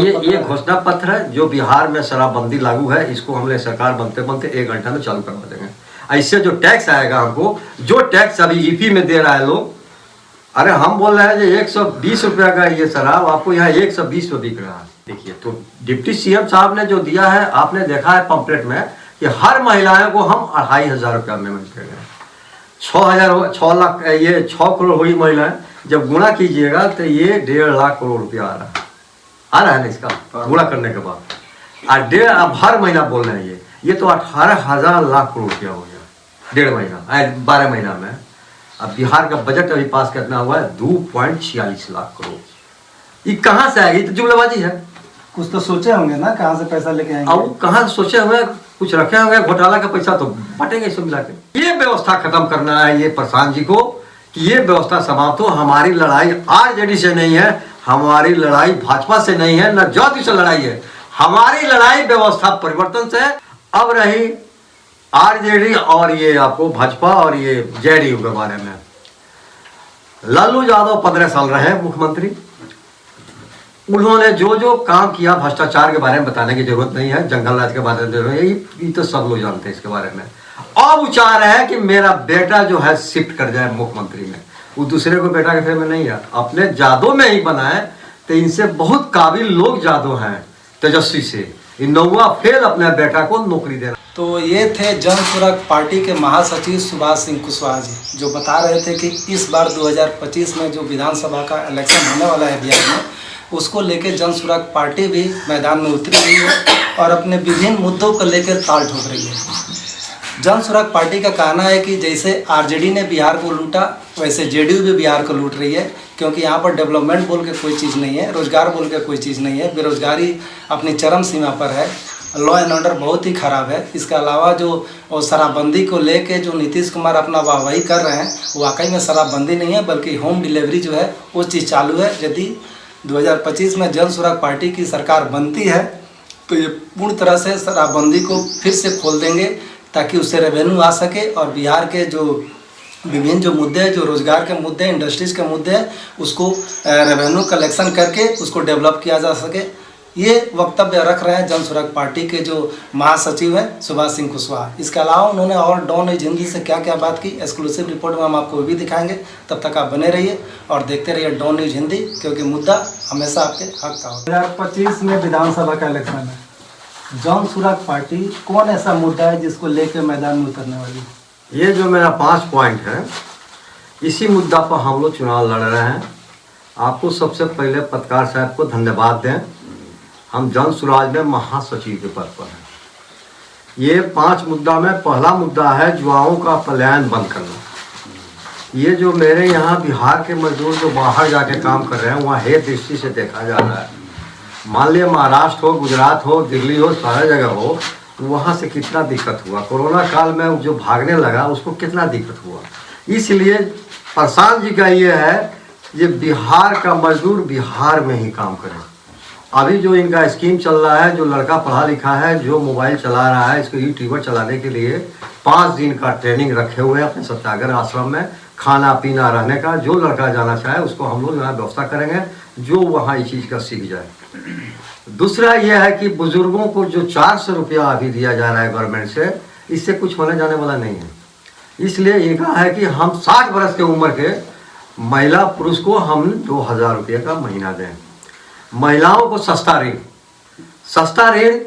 ये घोषणा पत्र है जो बिहार में शराबबंदी लागू है, इसको हमने सरकार बनते बनते 1 घंटा में चालू करवा देंगे। ऐसे जो टैक्स आएगा हमको, जो टैक्स अभी ईपी में दे रहा है लोग, अरे हम बोल रहे हैं कि 120 रुपया का ये शराब आपको यहाँ 120 में बिक रहा है। देखिए, तो डिप्टी सीएम साहब ने जो दिया है, आपने देखा है पंपलेट में कि हर महिलाओं को हम 2500 रुपया में मिलेगा। 6 लाख, ये 6 करोड़ हुई महिलाएं, जब गुणा कीजिएगा तो ये 1.5 लाख करोड़ रुपया आ रहा है ना इसका गुणा करने के बाद। और 1.5 अब हर महीना बोल रहे हैं ये तो 18,000 लाख करोड़ रुपया हो गया 1.5 महीना 12 महीना में। अब बिहार का बजट अभी पास कितना हुआ है 2.46 लाख करोड़। ये कहाँ से आएगी? तो जुमलाबाजी है। कुछ तो सोचे होंगे ना कहाँ से पैसा लेके आएंगे। अब कहाँ से सोचे होंगे, कुछ रखे होंगे, घोटाला का पैसा तो बटेंगे सब मिला के। ये व्यवस्था खत्म करना है ये प्रशांत जी को, कि ये व्यवस्था समाप्त हो। हमारी लड़ाई आरजेडी से नहीं है, हमारी लड़ाई भाजपा से नहीं है, न जाति से लड़ाई है, हमारी लड़ाई व्यवस्था परिवर्तन से है। अब रही आरजेडी और ये आपको भाजपा और ये जेडीयू के बारे में, लालू यादव 15 साल रहे मुख्यमंत्री, उन्होंने जो जो काम किया भ्रष्टाचार के बारे में बताने की जरूरत नहीं है, जंगल राज के बारे में ये तो सब लोग जानते हैं इसके बारे में। अब विचार है कि मेरा बेटा जो है शिफ्ट कर जाए मुख्यमंत्री में, वो दूसरे को बेटा के फेर में नहीं है, अपने जादों में ही बनाए। तो इनसे बहुत काबिल लोग जादो हैं तेजस्वी से, इन नौवा फेल अपने बेटा को नौकरी देना। तो ये थे जनसुरक्षा पार्टी के महासचिव सुभाष सिंह कुशवाहा जी, जो बता रहे थे कि इस बार 2025 में जो विधानसभा का इलेक्शन होने वाला है बिहार में, उसको लेकर जनसुरक्षा पार्टी भी मैदान में उतरी हुई है और अपने विभिन्न मुद्दों को लेकर ताल ठोक रही है। जनसुरक्षा पार्टी का कहना है कि जैसे आरजेडी ने बिहार को लूटा, वैसे जेडीयू भी बिहार को लूट रही है, क्योंकि यहाँ पर डेवलपमेंट बोल के कोई चीज़ नहीं है, रोजगार बोल के कोई चीज़ नहीं है, बेरोजगारी अपनी चरम सीमा पर है, लॉ एंड ऑर्डर बहुत ही ख़राब है। इसके अलावा जो शराबबंदी को लेके जो नीतीश कुमार अपना वाहवाही कर रहे हैं, वाकई में शराबबंदी नहीं है बल्कि होम डिलीवरी जो है वो चीज़ चालू है। यदि 2025 में जनसुरक्षा पार्टी की सरकार बनती है तो ये पूर्ण तरह से शराबबंदी को फिर से खोल देंगे, ताकि उससे रेवेन्यू आ सके और बिहार के जो विभिन्न जो मुद्दे हैं, जो रोजगार के मुद्दे, इंडस्ट्रीज़ के मुद्दे हैं, उसको रेवेन्यू कलेक्शन करके उसको डेवलप किया जा सके। ये वक्तव्य रख रहे हैं जनसुरक्षा पार्टी के जो महासचिव हैं सुभाष सिंह कुशवाहा। इसके अलावा उन्होंने और डॉन न्यूज हिंदी से क्या क्या बात की, एक्सक्लूसिव रिपोर्ट में हम आपको भी दिखाएंगे। तब तक आप बने रहिए और देखते रहिए डॉन न्यूज हिंदी, क्योंकि मुद्दा हमेशा आपके हक का हो। 2025 में विधानसभा का इलेक्शन है, जनसुरक्षा पार्टी कौन ऐसा मुद्दा है जिसको लेकर मैदान में उतरने वाली है? ये जो मेरा 5 पॉइंट है, इसी मुद्दा पर हम लोग चुनाव लड़ रहे हैं। आपको सबसे पहले पत्रकार साहब को धन्यवाद दें, हम जन सुराज में महासचिव के पद पर हैं। ये 5 मुद्दा में पहला मुद्दा है युवाओं का पलायन बंद करना। ये जो मेरे यहाँ बिहार के मजदूर जो बाहर जाके काम कर रहे हैं, वहाँ हेय दृष्टि से देखा जा रहा है। मान लिया महाराष्ट्र हो, गुजरात हो, दिल्ली हो, सारा जगह हो, वहाँ से कितना दिक्कत हुआ। कोरोना काल में जो भागने लगा उसको कितना दिक्कत हुआ। इसलिए प्रशांत जी का ये है, ये बिहार का मजदूर बिहार में ही काम करे। अभी जो इनका स्कीम चल रहा है, जो लड़का पढ़ा लिखा है, जो मोबाइल चला रहा है, इसको यूट्यूबर चलाने के लिए 5 दिन का ट्रेनिंग रखे हुए हैं अपने सत्याग्रह आश्रम में, खाना पीना रहने का। जो लड़का जाना चाहे उसको हम लोग यहाँ व्यवस्था करेंगे, जो वहाँ इस चीज़ का सीख जाए। दूसरा यह है कि बुजुर्गों को जो 400 रुपया अभी दिया जा रहा है गवर्नमेंट से, इससे कुछ होने जाने वाला नहीं है। इसलिए इनका है कि हम 60 वर्ष के उम्र के महिला पुरुष को हम 2000 रुपये का महीना दें। महिलाओं को सस्ता ऋण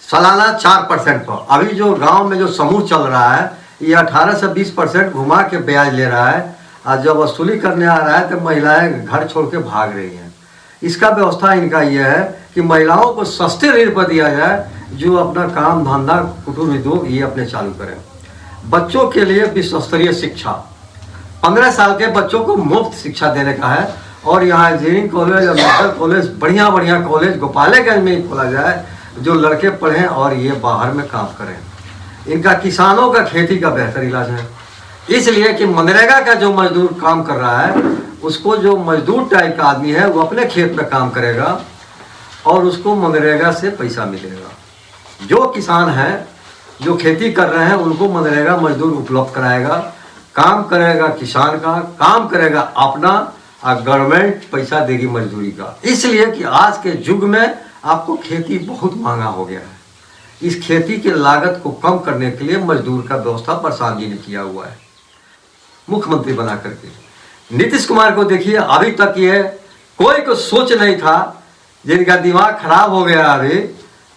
सालाना 4% पर। अभी जो गांव में जो समूह चल रहा है, ये 18 से 20% घुमा के ब्याज ले रहा है, और जब वसूली करने आ रहा है तो महिलाएं घर छोड़ के भाग रही हैं। इसका व्यवस्था इनका यह है कि महिलाओं को सस्ते ऋण पर दिया जाए, जो अपना काम धंधा कुटीर उद्योग ये अपने चालू करें। बच्चों के लिए विश्व स्तरीय शिक्षा, 15 साल के बच्चों को मुफ्त शिक्षा देने का है। और यहाँ इंजीनियरिंग कॉलेज और मेडिकल कॉलेज, बढ़िया कॉलेज गोपालगंज में ही खोला जाए, जो लड़के पढ़ें और ये बाहर में काम करें। इनका किसानों का खेती का बेहतर इलाज है, इसलिए कि मनरेगा का जो मजदूर काम कर रहा है, उसको जो मजदूर टाइप का आदमी है वो अपने खेत में काम करेगा और उसको मनरेगा से पैसा मिलेगा। जो किसान हैं जो खेती कर रहे हैं उनको मनरेगा मजदूर उपलब्ध कराएगा, काम करेगा किसान का, काम करेगा अपना, और गवर्नमेंट पैसा देगी मजदूरी का। इसलिए कि आज के युग में आपको खेती बहुत महंगा हो गया है। इस खेती की लागत को कम करने के लिए मजदूर का व्यवस्था प्रसाद जी ने किया हुआ है मुख्यमंत्री बना करके। नीतीश कुमार को देखिए, अभी तक ये कोई को सोच नहीं था, जिनका दिमाग खराब हो गया अभी,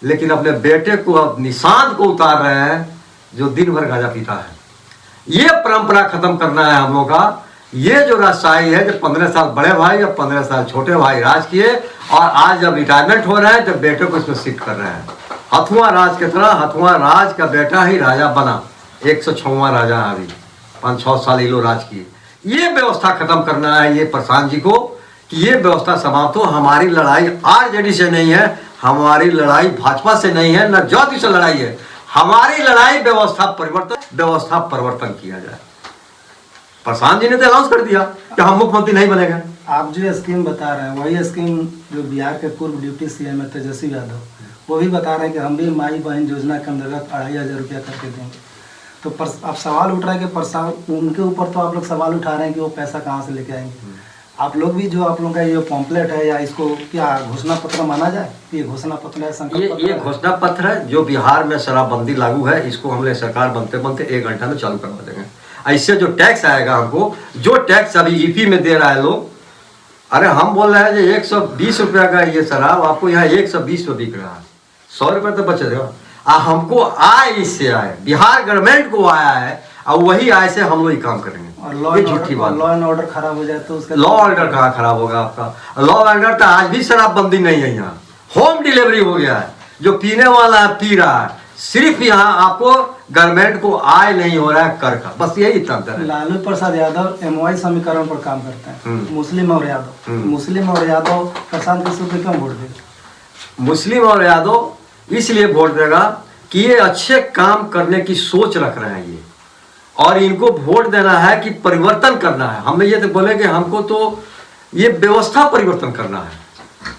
लेकिन अपने बेटे को अब निशान को उतार रहे हैं जो दिन भर गांजा पीता है। ये परंपरा खत्म करना है हम लोग का। ये जो राजशाही है, जो 15 साल बड़े भाई और 15 साल छोटे भाई राज किए, और आज जब रिटायरमेंट हो रहे हैं तो बेटे को इसमें शिफ्ट कर रहे हैं। हथुआ राज की तरह हथुआ राज का बेटा ही राजा बना, 106वां राजा है अभी, 5-6 साल ये लोग राज किए। ये व्यवस्था खत्म करना है ये प्रशांत जी को, कि ये व्यवस्था समाप्त हो। हमारी लड़ाई आरजेडी से नहीं है, हमारी लड़ाई भाजपा से नहीं है, न जाति से लड़ाई है। हमारी लड़ाई व्यवस्था परिवर्तन किया जाए। प्रशांत जी ने तो अनाउंस कर दिया कि हम मुख्यमंत्री नहीं बनेंगे। आप जो स्कीम बता रहे हैं वही स्कीम जो बिहार के पूर्व डिप्टी सीएम है तेजस्वी यादव, वो भी बता रहे हैं कि हम भी माई बहन योजना के अंतर्गत 2500 रुपया करके देंगे। तो अब सवाल उठ रहा है कि उनके ऊपर तो आप लोग सवाल उठा रहे हैं कि वो पैसा कहाँ से लेके आएंगे। आप लोग भी जो आप लोगों का ये पॉम्पलेट है, या इसको क्या घोषणा पत्र माना जाए? ये घोषणा पत्र है, संकल्प पत्र ये घोषणा पत्र है। जो बिहार में शराबबंदी लागू है, इसको हमने सरकार बनते बनते 1 घंटा में चालू करवा देंगे। ऐसे जो टैक्स आएगा हमको, जो टैक्स अभी ईपी में दे रहा है लोग, अरे हम बोल रहे हैं जो 120 रुपया का ये शराब आपको यहाँ 120 में बिक रहा है, 100 रुपये तो बचेगा। हमको आय इससे आए, बिहार गवर्नमेंट को आया है, और वही आय से हम लोग ही काम करेंगे। और लॉ एंड ऑर्डर खराब हो जाए तो उसका लॉ ऑर्डर कहाँ खराब होगा आपका? लॉ ऑर्डर तो आज भी शराबबंदी नहीं है, यहाँ होम डिलीवरी हो गया है। जो पीने वाला है पी रहा है, सिर्फ यहाँ आपको गवर्नमेंट को आय नहीं हो रहा है कर का, बस यही तंत्र है। लालू प्रसाद यादव एमवाई समीकरण पर काम करते हैं, मुस्लिम और यादव प्रशांत किशोर को क्यों वोट देगा? मुस्लिम और यादव इसलिए वोट देगा कि ये अच्छे काम करने की सोच रख रहे हैं ये, और इनको वोट देना है कि परिवर्तन करना है। हमने ये तो बोले कि हमको तो ये व्यवस्था परिवर्तन करना है।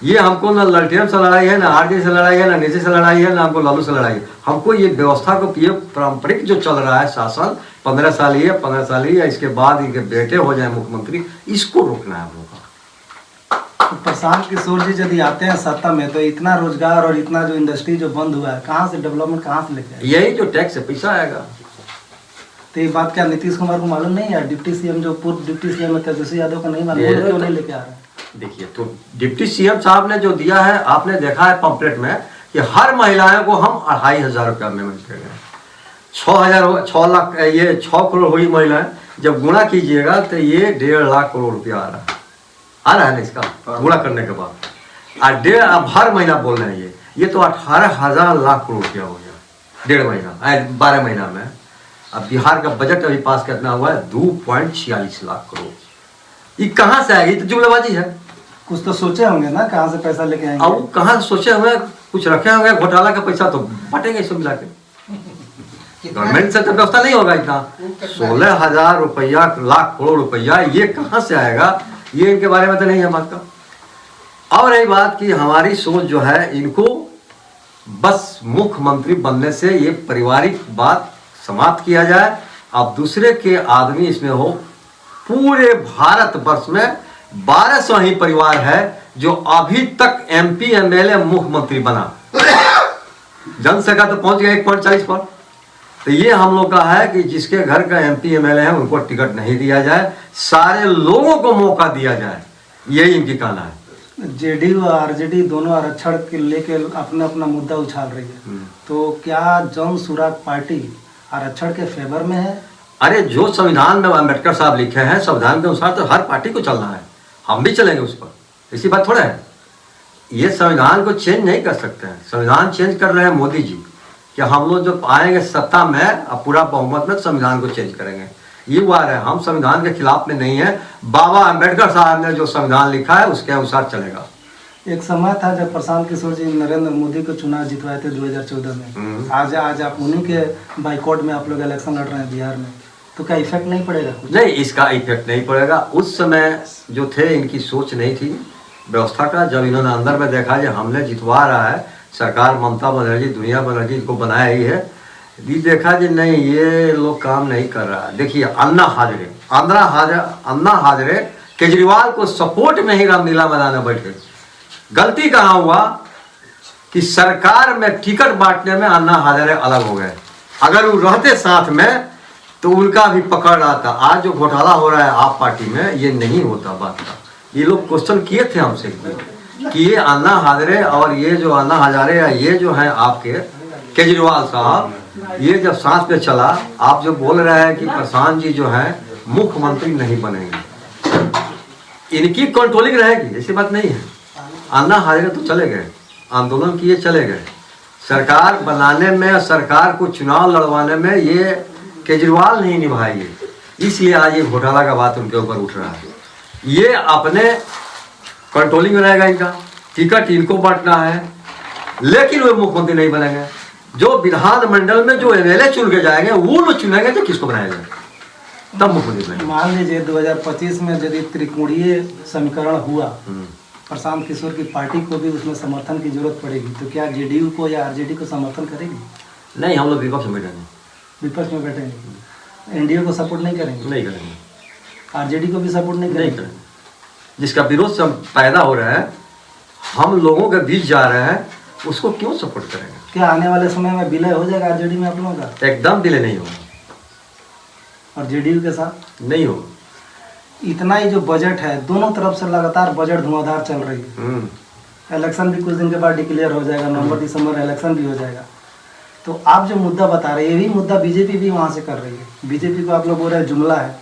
ये हमको ना ललटेन से लड़ाई है, ना आरजेडी से लड़ाई है, ना नीचे से लड़ाई है, ना हमको लालू से लड़ाई है। हमको ये व्यवस्था को, ये पारंपरिक जो चल रहा है शासन 15 साल ही है, 15 साल ही है, इसके बाद इनके बेटे हो जाए मुख्यमंत्री, इसको रोकना है हम लोग का। तो प्रशांत किशोर जी यदि आते हैं सत्ता में तो इतना रोजगार और इतना जो इंडस्ट्री जो बंद हुआ है, कहाँ से डेवलपमेंट कहाँ से लेके आएगा? यही जो टैक्स से पैसा आएगा। तो ये बात क्या नीतीश कुमार को मालूम नहीं है? डिप्टी सीएम जो पूर्व डिप्टी सीएम है तेजस्वी यादव को नहीं मालूम, क्यों नहीं लेके आ रहे हैं? देखिए, तो डिप्टी सीएम साहब ने जो दिया है, आपने देखा है पंपलेट में कि हर महिलाओं को हम 2500 रुपया में मिलेंगे। 6 लाख, ये 6 करोड़ हुई महिलाएं, जब गुणा कीजिएगा तो ये 1.5 लाख करोड़ रुपया आ रहा है ना इसका गुणा करने के बाद। अब हर महीना बोल रहे हैं ये तो 18,000 लाख करोड़ रुपया हो गया 1.5 महीना, 12 महीना में। अब बिहार का बजट अभी पास कितना हुआ है? 2.46 लाख करोड़। ये कहाँ से आएगी? तो जुमलाबाजी है। कुछ तो सोचे होंगे ना कहाँ से पैसा लेके आएंगे? अब कहाँ से सोचे होंगे? कुछ रखे होंगे घोटाला का पैसा, तो बटेंगे सब मिला के। गवर्नमेंट से तो व्यवस्था नहीं होगा इतना। 16,000 रुपया, लाख करोड़ रुपया, ये कहाँ से आएगा? ये इनके बारे में तो नहीं है बात का। और यही बात कि हमारी सोच जो है, इनको बस मुख्यमंत्री बनने से ये पारिवारिक बात समाप्त किया जाए। अब दूसरे के आदमी इसमें हो। पूरे भारत वर्ष में 1200 ही परिवार है जो अभी तक MP MLA मुख्यमंत्री बना। जनसंख्या तो पहुंच गया 1.40 पर। तो ये हम लोग का है कि जिसके घर का MP MLA है उनको टिकट नहीं दिया जाए, सारे लोगों को मौका दिया जाए, यही इनकी कहना है। जेडीयू और आरजेडी दोनों आरक्षण के लेके अपना अपना मुद्दा उछाल रही है, तो क्या जन सुराग पार्टी आरक्षण के फेवर में है? अरे जो संविधान में अम्बेडकर साहब लिखे हैं, संविधान के अनुसार तो हर पार्टी को चलना है, हम भी चलेंगे उस पर, ऐसी बात थोड़ा है। ये संविधान को चेंज नहीं कर सकते हैं। संविधान चेंज कर रहे हैं मोदी जी, कि हम लोग जब आएंगे सत्ता में अब पूरा बहुमत में संविधान को चेंज करेंगे। ये बात है, हम संविधान के खिलाफ में नहीं है। बाबा अम्बेडकर साहब ने जो संविधान लिखा है उसके अनुसार चलेगा। एक समय था जब प्रशांत किशोर जी नरेंद्र मोदी को चुनाव जितवाए थे 2014 में। आज आप उन्हीं के बाइकॉट में आप लोग इलेक्शन लड़ रहे हैं बिहार में, तो क्या इफेक्ट नहीं पड़ेगा? नहीं, इसका इफेक्ट नहीं पड़ेगा। उस समय जो थे इनकी सोच नहीं थी व्यवस्था का। जब इन्होंने अंदर में देखा कि हमने जितवा रहा है सरकार, ममता बनर्जी, दुनिया बनर्जी इनको बनाया ही है, ये देखा कि नहीं ये लोग काम नहीं कर रहा है। देखिए अन्ना हाजरे केजरीवाल को सपोर्ट में ही रामलीला मैदान में बैठे। गलती कहाँ हुआ? कि सरकार में टिकट बांटने में अन्ना हजारे अलग हो गए। अगर वो रहते साथ में तो उनका भी पकड़ रहा था। आज जो घोटाला हो रहा है आप पार्टी में, ये नहीं होता बात का। ये लोग क्वेश्चन किए थे हमसे कि ये अन्ना हजारे और ये जो अन्ना हजारे या ये जो है आपके केजरीवाल साहब, ये जब साथ में चला, आप जो बोल रहे हैं कि प्रशांत जी जो है मुख्यमंत्री नहीं बनेंगे, इनकी कंट्रोलिंग रहेगी, ऐसी बात नहीं है। अन्ना हजारे तो चले गए, आंदोलन किए चले गए, सरकार बनाने में, सरकार को चुनाव लड़वाने में ये केजरीवाल नहीं निभाएंगे, इसलिए आज ये घोटाला का बात उनके ऊपर उठ रहा है। ये अपने कंट्रोलिंग रहेगा, इनका टिकट इनको बांटना है, लेकिन वे मुख्यमंत्री नहीं बनेंगे। जो विधानमंडल में जो एमएलए चुन के जाएंगे वो लोग चुनेंगे तो किसको बनाएंगे, तब मुख्यमंत्री बनेंगे। मान लीजिए 2025 में यदि त्रिकोणीय समीकरण हुआ, प्रशांत किशोर की पार्टी को भी उसमें समर्थन की जरूरत पड़ेगी, तो क्या जेडीयू को या आरजेडी को समर्थन करेगी? नहीं, हम लोग विपक्ष में बैठेंगे। विपक्ष में बैठेंगे, एनडीए को सपोर्ट नहीं करेंगे? नहीं करेंगे। आरजेडी को भी सपोर्ट नहीं करेंगे? जिसका विरोध पैदा हो रहा है, हम लोगों के बीच जा रहे हैं, उसको क्यों सपोर्ट करेंगे? क्या आने वाले समय में विलय हो जाएगा आरजेडी में आप लोगों का? एकदम विलय नहीं होगा। और जेडीयू के साथ नहीं होगा। इतना ही जो बजट है, दोनों तरफ से लगातार बजट धुआंधार चल रही है। इलेक्शन भी कुछ दिन के बाद डिक्लेयर हो जाएगा, नवंबर दिसंबर इलेक्शन भी हो जाएगा। तो आप जो मुद्दा बता रहे हैं, ये भी मुद्दा बीजेपी भी वहाँ से कर रही है। बीजेपी को आप लोग बोल रहे हैं जुमला है,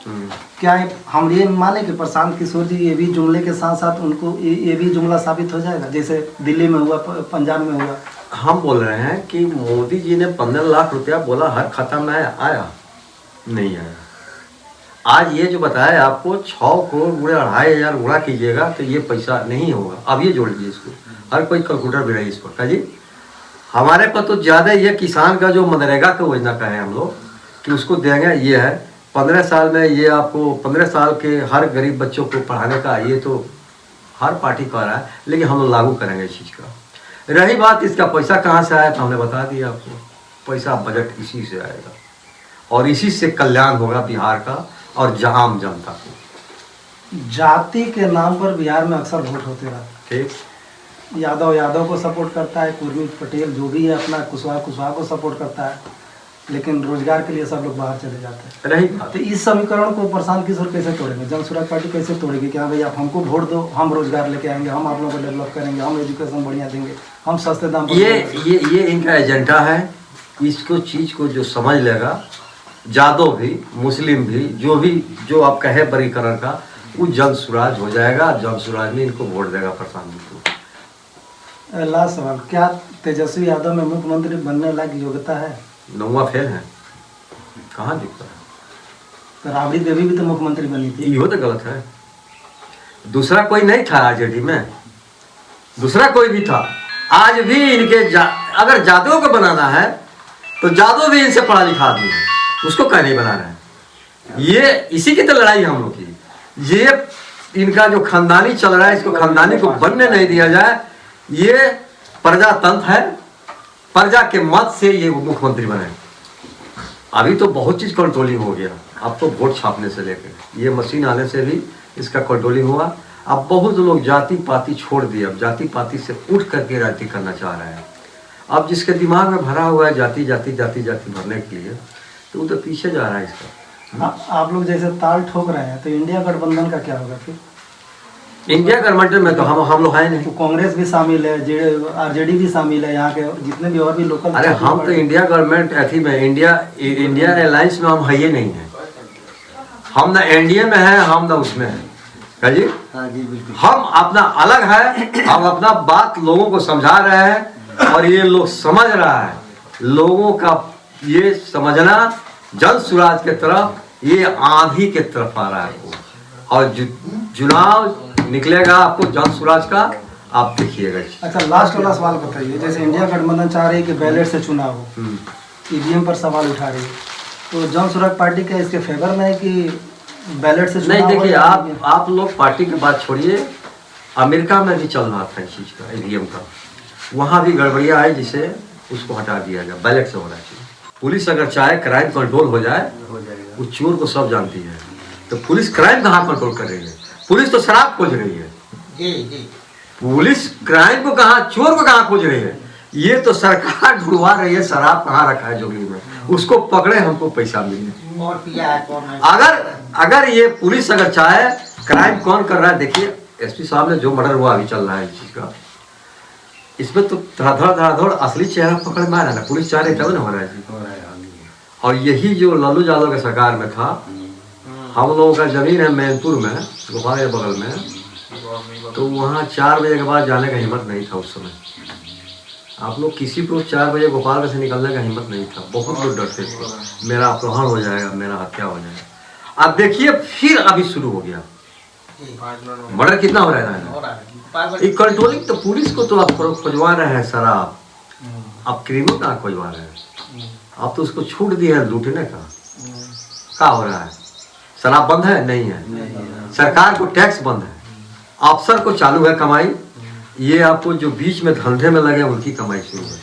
क्या हम ये माने कि प्रशांत किशोर जी ये भी जुमले के साथ साथ उनको ये भी जुमला साबित हो जाएगा, जैसे दिल्ली में हुआ, पंजाब में हुआ? हम बोल रहे हैं कि मोदी जी ने 15 लाख रुपया बोला हर खाता में आया, नहीं आया। आज ये जो बताया आपको 6 करोड़ गुणे 2,500 गुणा कीजिएगा तो ये पैसा नहीं होगा। अब ये जोड़ लीजिए इसको, हर कोई कैलकुलेटर भी रही इस पर जी। हमारे पर तो ज़्यादा ये किसान का जो मनरेगा का योजना का है हम लोग कि उसको देंगे, ये है 15 साल में, ये आपको 15 साल के हर गरीब बच्चों को पढ़ाने का, ये तो हर पार्टी कर रहा है, लेकिन हम लोग लागू करेंगे इस चीज़ का। रही बात इसका पैसा कहाँ से आया, तो हमने बता दिया आपको, पैसा बजट इसी से आएगा और इसी से कल्याण होगा बिहार का और आम जनता को। जाति के नाम पर बिहार में अक्सर वोट होते रहते हैं। ठीक, यादव को सपोर्ट करता है, कुर्मी पटेल जो भी है अपना कुशवाहा को सपोर्ट करता है, लेकिन रोजगार के लिए सब लोग बाहर चले जाते हैं। रही तो इस समीकरण को प्रशांत किशोर कैसे तोड़ेंगे, जन सुराज पार्टी कैसे तोड़ेगी? कि हाँ भाई आप हमको वोट दो, हम रोजगार लेके आएंगे, हम आप लोगों को डेवलप करेंगे, हम एजुकेशन बढ़िया देंगे, हम सस्ते दाम पर ये इनका एजेंडा है। इसको चीज़ को जो समझ लेगा, जादव भी, मुस्लिम भी, जो आप कहे वर्गीकरण का, वो जन सुराज हो जाएगा। जन सुराज में इनको वोट देगा प्रशांत जी को। लास्ट सवाल, क्या तेजस्वी यादव में मुख्यमंत्री बनने लायक योग्यता है? 9वां फेल है, कहाँ दिखता है? तो राबड़ी देवी भी तो मुख्यमंत्री बनी थी। ये तो गलत है। दूसरा कोई नहीं था आरजेडी में, दूसरा कोई भी था। आज भी इनके अगर जादव को बनाना है तो जादव भी इनसे पढ़ा लिखा आदमी है, उसको कहीं नहीं बना रहे हैं। ये इसी की तो लड़ाई हम लोग की। ये इनका जो खानदानी चल रहा है, इसको खानदानी को बनने नहीं दिया जाए। ये प्रजातंत्र है, प्रजा के मत से ये मुख्यमंत्री बने। अभी तो बहुत चीज़ कंट्रोलिंग हो गया, अब तो वोट छापने से लेकर ये मशीन आने से भी इसका कंट्रोलिंग हुआ। अब बहुत लोग जाति पाति छोड़ दिए, अब जाति पाति से उठ करके राजनीति करना चाह रहे हैं। अब जिसके दिमाग में भरा हुआ है जाति जाति जाति जाति भरने के लिए, तो वो तो पीछे जा रहा है इसका। आप लोग जैसे ताल ठोक रहे हैं, तो इंडिया गठबंधन का क्या होगा फिर? इंडिया गठबंधन में तो हम लोग हैं नहीं। तो कांग्रेस भी शामिल है, आरजेडी भी शामिल है, यहाँ के जितने भी और भी लोकल। अरे हम तो इंडिया गवर्नमेंट अथी में, इंडिया अलायंस में हम है ही नहीं है। हम ना एनडीए में है, हम ना उसमें है। क्या जी? हाँ जी बिल्कुल। हम अपना अलग है, हम अपना बात लोगों को समझा रहे हैं और ये लोग समझ रहा है। लोगों का ये समझना जन सुराज के तरफ, ये आंधी के तरफ आ रहा है। और चुनाव निकलेगा आपको जन सुराज का, आप देखिएगा। अच्छा, लास्ट वाला सवाल बताइए, जैसे इंडिया गठबंधन चाह रही है कि बैलेट से चुनाव हो, ईवीएम पर सवाल उठा रही है, तो जन सुराज पार्टी क्या इसके फेवर में है कि बैलेट से चुनाव? नहीं, देखिए आप लोग पार्टी की बात छोड़िए, अमेरिका में भी चल रहा था इस चीज़ का, ईवीएम का। वहाँ भी गड़बड़िया है, जिसे उसको हटा दिया गया, बैलेट से होना चाहिए। पुलिस अगर चाहे क्राइम कंट्रोल हो जाए, वो चोर को सब जानती है, तो पुलिस क्राइम कहाँ कंट्रोल कर रही है? पुलिस तो शराब खोज रही है। पुलिस क्राइम को कहाँ, चोर को कहाँ खोज रही है? ये तो सरकार ढूंढवा रही है शराब कहाँ रखा है जोगली में, उसको पकड़े हमको पैसा मिले। और पिया है कौन है? अगर ये पुलिस अगर चाहे क्राइम कौन कर रहा है, देखिए एसपी साहब ने जो मर्डर हुआ अभी चल रहा है इस चीज का, इसमें तो धड़ाधड़ असली चेहरा पकड़ में आ रहा है ना, पुलिस चाह रही तब ना हो रहा है जी। और यही जो लालू यादव के सरकार में था, हम लोगों का जमीन है मैनपुर में, गोपाल के बगल में, तो वहाँ 4 बजे के बाद जाने का हिम्मत नहीं था उस समय। आप लोग किसी को 4 बजे गोपाल से निकलने का हिम्मत नहीं था, बहुत लोग डरते थे मेरा अपहरण हो जाएगा, मेरा हत्या हो जाएगा। अब देखिए फिर अभी शुरू हो गया, मर्डर कितना हो रहा है। कंट्रोलिंग तो पुलिस को तो आप खोजवा रहे हैं शराब, आप क्रिमिनल कहाँ खोजवा रहे हैं, आप तो उसको छूट दिया है लूटने का। क्या हो रहा है, शराब बंद है नहीं है, सरकार को टैक्स बंद है, अफसर को चालू है कमाई, ये आपको जो बीच में धंधे में लगे उनकी कमाई शुरू है।